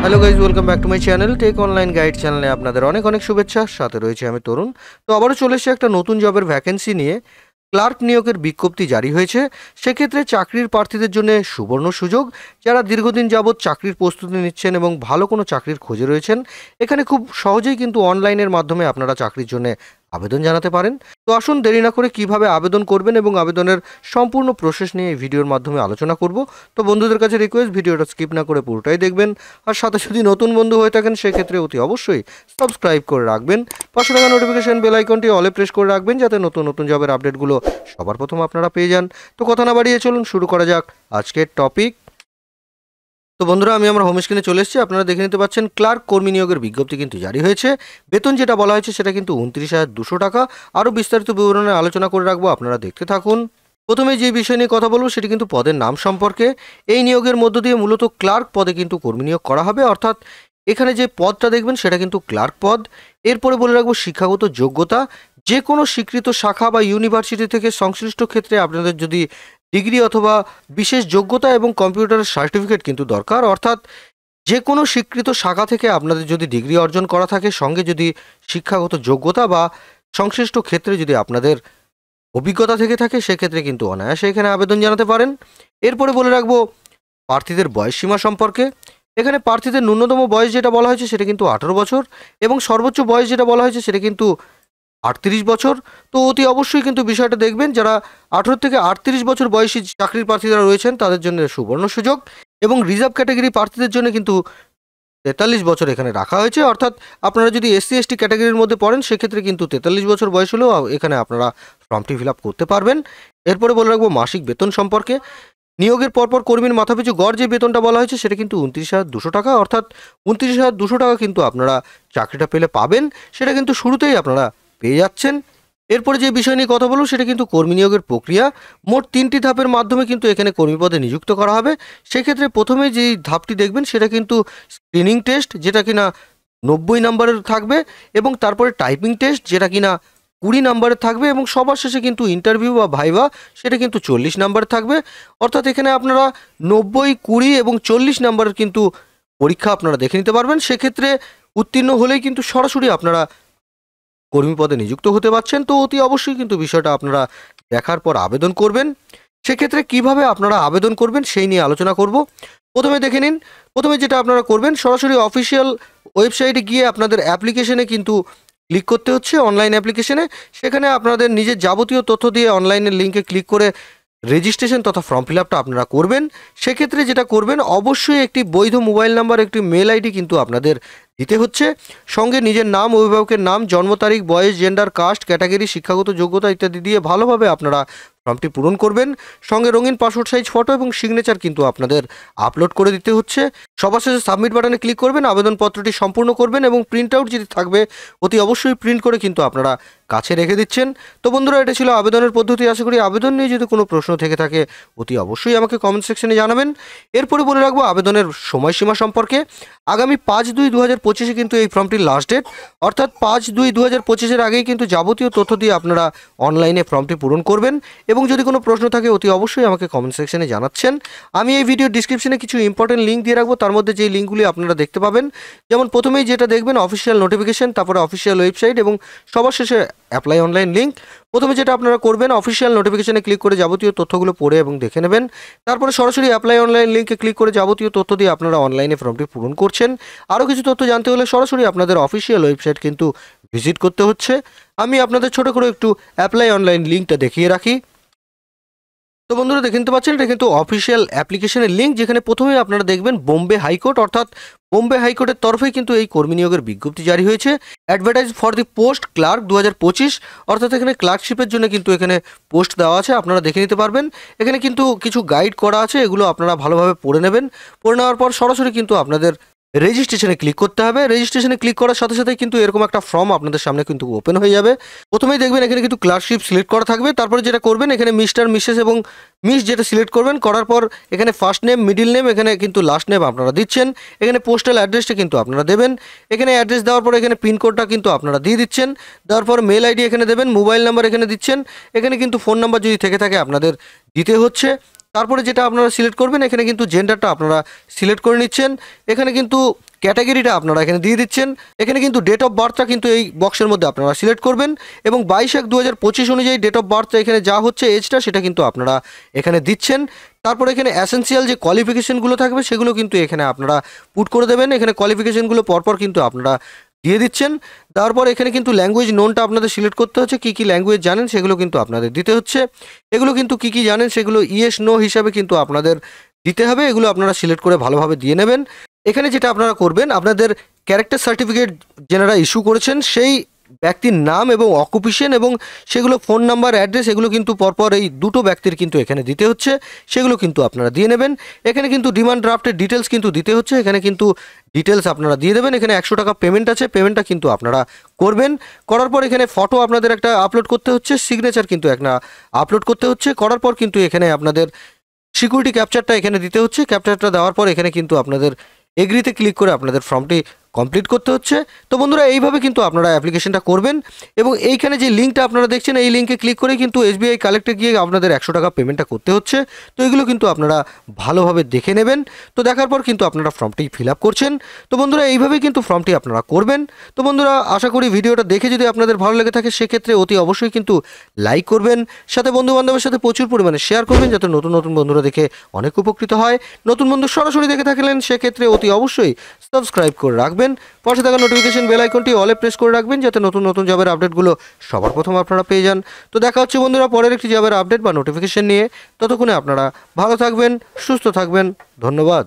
Hello guys, welcome back to my channel Tech Online Guide চ্যানেলে আপনাদের অনেক অনেক শুভেচ্ছা। সাথে রয়েছে আমি তরুণ। তো আবারও চলে এসেছে একটা নতুন জবের ভ্যাকেন্সি নিয়ে। ক্লার্ক নিয়োগের বিজ্ঞপ্তি জারি হয়েছে। সেক্ষেত্রে চাকরির প্রার্থীদের জন্য সুবর্ণ সুযোগ। যারা দীর্ঘদিন যাবৎ চাকরির প্রস্তুতি নিচ্ছেন এবং ভালো কোনো চাকরির খোঁজে রয়েছেন, এখানে খুব সহজেই কিন্তু অনলাইনের মাধ্যমে আপনারা চাকরির জন্য আবেদন জানাতে পারেন। তো আসুন দেরি না করে কিভাবে আবেদন করবেন এবং আবেদনের সম্পূর্ণ প্রসেস নিয়ে এই ভিডিওর মাধ্যমে আলোচনা করব। তো বন্ধুদের কাছে রিকোয়েস্ট, ভিডিওটা স্কিপ না করে পুরোটাই দেখবেন। আর সাথে যদি নতুন বন্ধু হয়ে থাকেন সেক্ষেত্রে অতি অবশ্যই সাবস্ক্রাইব করে রাখবেন। পাশে থাকা নোটিফিকেশন বেল আইকনটি অলে প্রেস করে রাখবেন, যাতে নতুন নতুন জবের আপডেটগুলো সবার প্রথম আপনারা পেয়ে যান। তো কথা না বাড়িয়ে চলুন শুরু করা যাক আজকের টপিক। তো বন্ধুরা, আমি আমার হোম স্ক্রিনে চলে এসেছি। আপনারা দেখে নিতে পাচ্ছেন ক্লার্ক কর্মী নিয়োগের বিজ্ঞপ্তি কিন্তু জারি হয়েছে। বেতন যেটা বলা হয়েছে সেটা কিন্তু 29,200 টাকা। আরও বিস্তারিত বিবরণে আলোচনা করে রাখবো, আপনারা দেখতে থাকুন। প্রথমে যে বিষয় নিয়ে কথা বলবো সেটি কিন্তু পদের নাম সম্পর্কে। এই নিয়োগের মধ্য দিয়ে মূলত ক্লার্ক পদে কিন্তু কর্মী নিয়োগ করা হবে, অর্থাৎ এখানে যে পদটা দেখবেন সেটা কিন্তু ক্লার্ক পদ। এরপরে বলে রাখবো শিক্ষাগত যোগ্যতা। যে কোনো স্বীকৃত শাখা বা ইউনিভার্সিটি থেকে সংশ্লিষ্ট ক্ষেত্রে আপনাদের যদি ডিগ্রি অথবা বিশেষ যোগ্যতা এবং কম্পিউটারের সার্টিফিকেট কিন্তু দরকার, অর্থাৎ যে কোনো স্বীকৃত শাখা থেকে আপনাদের যদি ডিগ্রি অর্জন করা থাকে, সঙ্গে যদি শিক্ষাগত যোগ্যতা বা সংশ্লিষ্ট ক্ষেত্রে যদি আপনাদের অভিজ্ঞতা থেকে থাকে, সেক্ষেত্রে কিন্তু অনায়াসে এখানে আবেদন জানাতে পারেন। এরপরে বলে রাখবো প্রার্থীদের বয়সসীমা সম্পর্কে। এখানে প্রার্থীদের ন্যূনতম বয়স যেটা বলা হয়েছে সেটা কিন্তু 18 বছর এবং সর্বোচ্চ বয়স যেটা বলা হয়েছে সেটা কিন্তু 38 বছর। তো অতি অবশ্যই কিন্তু বিষয়টা দেখবেন, যারা 18 থেকে 38 বছর বয়সী চাকরির প্রার্থীরা রয়েছেন তাদের জন্য সুবর্ণ সুযোগ, এবং রিজার্ভ ক্যাটাগরি প্রার্থীদের জন্য কিন্তু 43 বছর এখানে রাখা হয়েছে। অর্থাৎ আপনারা যদি এসসি এসটি ক্যাটাগরির মধ্যে পড়েন সেক্ষেত্রে কিন্তু 43 বছর বয়স হলেও এখানে আপনারা ফর্মটি ফিল আপ করতে পারবেন। এরপরে বলে রাখবো মাসিক বেতন সম্পর্কে। নিয়োগের পরপর কর্মীর মাথাপিছু গড় যে বেতনটা বলা হয়েছে সেটা কিন্তু 29,200 টাকা, অর্থাৎ 29,200 টাকা কিন্তু আপনারা চাকরিটা পেলে পাবেন। সেটা কিন্তু শুরুতেই আপনারা পেয়ে যাচ্ছেন। এরপরে যে বিষয় নিয়ে কথা বলবো সেটা কিন্তু কর্মী নিয়োগের প্রক্রিয়া। মোট 3টি ধাপের মাধ্যমে কিন্তু এখানে কর্মী পদে নিযুক্ত করা হবে। সেক্ষেত্রে প্রথমে যেই ধাপটি দেখবেন সেটা কিন্তু স্ক্রিনিং টেস্ট, যেটা কিনা 90 নম্বরের থাকবে, এবং তারপরে টাইপিং টেস্ট যেটা কিনা 20 নম্বরের থাকবে, এবং সবার শেষে কিন্তু ইন্টারভিউ বা ভাইভা সেটা কিন্তু 40 নম্বরের থাকবে। অর্থাৎ এখানে আপনারা 90, 20 এবং 40 নম্বরের কিন্তু পরীক্ষা আপনারা দেখে নিতে পারবেন। সেক্ষেত্রে উত্তীর্ণ হলেই কিন্তু সরাসরি আপনারা কর্মী পদে নিযুক্ত হতে পারছেন। তো অতি অবশ্যই কিন্তু বিষয়টা আপনারা দেখার পর আবেদন করবেন। সেক্ষেত্রে কিভাবে আপনারা আবেদন করবেন সেই নিয়ে আলোচনা করব। প্রথমে দেখে নিন, প্রথমে যেটা আপনারা করবেন সরাসরি অফিসিয়াল ওয়েবসাইটে গিয়ে আপনাদের অ্যাপ্লিকেশনে কিন্তু ক্লিক করতে হচ্ছে, অনলাইন অ্যাপ্লিকেশনে। সেখানে আপনাদের নিজের যাবতীয় তথ্য দিয়ে অনলাইনের লিঙ্কে ক্লিক করে রেজিস্ট্রেশন তথা ফর্ম ফিল আপটা আপনারা করবেন। সেক্ষেত্রে যেটা করবেন, অবশ্যই একটি বৈধ মোবাইল নাম্বার, একটি মেল আইডি কিন্তু আপনাদের দিতে হচ্ছে। সঙ্গে নিজের নাম, অভিভাবকের নাম, জন্ম তারিখ, বয়স, জেন্ডার, কাস্ট, ক্যাটাগরি, শিক্ষাগত যোগ্যতা ইত্যাদি দিয়ে ভালোভাবে আপনারা ফর্মটি পূরণ করবেন। সঙ্গে রঙিন পাসপোর্ট সাইজ ফটো এবং সিগনেচার কিন্তু আপনাদের আপলোড করে দিতে হচ্ছে। সবার শেষে সাবমিট বাটনে ক্লিক করবেন, আবেদনপত্রটি সম্পূর্ণ করবেন এবং প্রিন্ট আউট যদি থাকবে অতি অবশ্যই প্রিন্ট করে কিন্তু আপনারা কাছে রেখে দিচ্ছেন। তো বন্ধুরা, এটা ছিল আবেদনের পদ্ধতি। আশা করি আবেদন নিয়ে যদি কোনো প্রশ্ন থেকে থাকে অতি অবশ্যই আমাকে কমেন্ট সেকশনে জানাবেন। এরপরে বলে রাখবো আবেদনের সময়সীমা সম্পর্কে। আগামী 5/2/2025 কিন্তু এই ফর্মটির লাস্ট ডেট, অর্থাৎ 5/2/2025 আগেই কিন্তু যাবতীয় তথ্য দিয়ে আপনারা অনলাইনে ফর্মটি পূরণ করবেন। এবং যদি কোনো প্রশ্ন থাকে অতি অবশ্যই আমাকে কমেন্ট সেকশনে জানাচ্ছেন। আমি এই ভিডিও ডিসক্রিপশনে কিছু ইম্পর্টেন্ট লিঙ্ক দিয়ে রাখবো, তার মধ্যে যেই লিঙ্কগুলি আপনারা দেখতে পাবেন, যেমন প্রথমেই যেটা দেখবেন অফিসিয়াল নোটিফিকেশন, তারপরে অফিসিয়াল ওয়েবসাইট এবং সবার শেষে অ্যাপ্লাই অনলাইন লিঙ্ক। প্রথমে যেটা আপনারা করবেন, অফিসিয়াল নোটিফিকেশনে ক্লিক করে যাবতীয় তথ্যগুলো পড়ে এবং দেখে নেবেন। তারপরে সরাসরি অ্যাপ্লাই অনলাইন লিঙ্কে ক্লিক করে যাবতীয় তথ্য দিয়ে আপনারা অনলাইনে ফর্মটি পূরণ করছেন। আরও কিছু তথ্য জানতে হলে সরাসরি আপনাদের অফিসিয়াল ওয়েবসাইট কিন্তু ভিজিট করতে হচ্ছে। আমি আপনাদের ছোট করে একটু অ্যাপ্লাই অনলাইন লিঙ্কটা দেখিয়ে রাখি। তো বন্ধুরা, দেখে নিতে পাচ্ছেন এটা কিন্তু অফিসিয়াল অ্যাপ্লিকেশনের লিঙ্ক, যেখানে প্রথমে আপনারা দেখবেন বোম্বে হাইকোর্ট, অর্থাৎ বোম্বে হাইকোর্টের তরফে কিন্তু এই কর্মী নিয়োগের বিজ্ঞপ্তি জারি হয়েছে। Advertise for the post clerk 2025, অর্থাৎ এখানে ক্লার্কশিপের জন্য কিন্তু এখানে পোস্ট দেওয়া আছে, আপনারা দেখে নিতে পারবেন। এখানে কিন্তু কিছু গাইড করা আছে, এগুলো আপনারা ভালোভাবে পড়ে নেবেন। পড়ে নেওয়ার পর সরাসরি কিন্তু আপনাদের রেজিস্ট্রেশনে ক্লিক করতে হবে। রেজিস্ট্রেশনে ক্লিক করার সাথে সাথে কিন্তু এরকম একটা ফর্ম আপনাদের সামনে কিন্তু ওপেন হয়ে যাবে। প্রথমেই দেখবেন এখানে কিন্তু ক্লার্কশিপ সিলেক্ট করা থাকবে। তারপরে যেটা করবেন, এখানে মিস্টার, মিসেস এবং মিস যেটা সিলেক্ট করবেন, করার পর এখানে ফার্স্ট নেম, মিডিল নেম, এখানে কিন্তু লাস্ট নেম আপনারা দিচ্ছেন। এখানে পোস্টাল অ্যাড্রেসটা কিন্তু আপনারা দেবেন। এখানে অ্যাড্রেস দেওয়ার পর এখানে পিনকোডটা কিন্তু আপনারা দিয়ে দিচ্ছেন। দেওয়ার পর মেল আইডি এখানে দেবেন, মোবাইল নাম্বার এখানে দিচ্ছেন। এখানে কিন্তু ফোন নাম্বার যদি থেকে থাকে আপনাদের দিতে হচ্ছে। তারপরে যেটা আপনারা সিলেক্ট করবেন, এখানে কিন্তু জেন্ডারটা আপনারা সিলেক্ট করে নিচ্ছেন। এখানে কিন্তু ক্যাটাগরিটা আপনারা এখানে দিয়ে দিচ্ছেন। এখানে কিন্তু ডেট অফ বার্থটা কিন্তু এই বক্সের মধ্যে আপনারা সিলেক্ট করবেন এবং 22/1/2025 অনুযায়ী ডেট অফ বার্থ এখানে যা হচ্ছে এজটা সেটা কিন্তু আপনারা এখানে দিচ্ছেন। তারপর এখানে অ্যাসেনশিয়াল যে কোয়ালিফিকেশনগুলো থাকবে সেগুলো কিন্তু এখানে আপনারা পুট করে দেবেন। এখানে কোয়ালিফিকেশনগুলো পরপর কিন্তু আপনারা দিয়ে দিচ্ছেন। তারপর এখানে কিন্তু ল্যাঙ্গুয়েজ নোনটা আপনাদের সিলেক্ট করতে হচ্ছে, কী কী ল্যাঙ্গুয়েজ জানেন সেগুলো কিন্তু আপনাদের দিতে হচ্ছে। এগুলো কিন্তু কী কী জানেন সেগুলো ইয়েস নো হিসাবে কিন্তু আপনাদের দিতে হবে। এগুলো আপনারা সিলেক্ট করে ভালোভাবে দিয়ে নেবেন। এখানে যেটা আপনারা করবেন, আপনাদের ক্যারেক্টার সার্টিফিকেট যেনারা ইস্যু করেছেন সেই ব্যক্তির নাম এবং অকুপেশন এবং সেগুলো ফোন নাম্বার, অ্যাড্রেস, এগুলো কিন্তু পরপর এই দুটো ব্যক্তির কিন্তু এখানে দিতে হচ্ছে, সেগুলো কিন্তু আপনারা দিয়ে নেবেন। এখানে কিন্তু ডিমান্ড ড্রাফটের ডিটেলস কিন্তু দিতে হচ্ছে, এখানে কিন্তু ডিটেলস আপনারা দিয়ে দেবেন। এখানে 100 টাকা পেমেন্ট আছে, পেমেন্টটা কিন্তু আপনারা করবেন। করার পর এখানে ফটো আপনাদের একটা আপলোড করতে হচ্ছে, সিগনেচার কিন্তু একটা আপলোড করতে হচ্ছে। করার পর কিন্তু এখানে আপনাদের সিকিউরিটি ক্যাপচারটা এখানে দিতে হচ্ছে। ক্যাপচারটা দেওয়ার পর এখানে কিন্তু আপনাদের এগ্রিতে ক্লিক করে আপনাদের ফর্মটি কমপ্লিট করতে হচ্ছে। তো বন্ধুরা, এইভাবে কিন্তু আপনারা অ্যাপ্লিকেশনটা করবেন এবং এইখানে যে লিঙ্কটা আপনারা দেখছেন এই লিঙ্কে ক্লিক করে কিন্তু SBI কালেক্টে গিয়ে আপনাদের 100 টাকা পেমেন্টটা করতে হচ্ছে। তো এগুলো কিন্তু আপনারা ভালোভাবে দেখে নেবেন। তো দেখার পর কিন্তু আপনারা ফর্মটি ফিল আপ করছেন। তো বন্ধুরা, এইভাবেই কিন্তু ফর্মটি আপনারা করবেন। তো বন্ধুরা, আশা করি ভিডিওটা দেখে যদি আপনাদের ভালো লেগে থাকে সেক্ষেত্রে অতি অবশ্যই কিন্তু লাইক করবেন, সাথে বন্ধুবান্ধবের সাথে প্রচুর পরিমাণে শেয়ার করবেন যাতে নতুন নতুন বন্ধুরা দেখে অনেক উপকৃত হয়। নতুন বন্ধু সরাসরি দেখে থাকলেন সেক্ষেত্রে অতি অবশ্যই সাবস্ক্রাইব করে রাখবেন। পাশে থাকা নোটিফিকেশন বেল আইকনটি অলে প্রেস করে রাখবেন যাতে নতুন নতুন জবের আপডেটগুলো সবার প্রথম আপনারা পেয়ে যান। তো দেখা হচ্ছে বন্ধুরা পরের একটি জবের আপডেট বা নোটিফিকেশন নিয়ে। ততক্ষণে আপনারা ভালো থাকবেন, সুস্থ থাকবেন। ধন্যবাদ।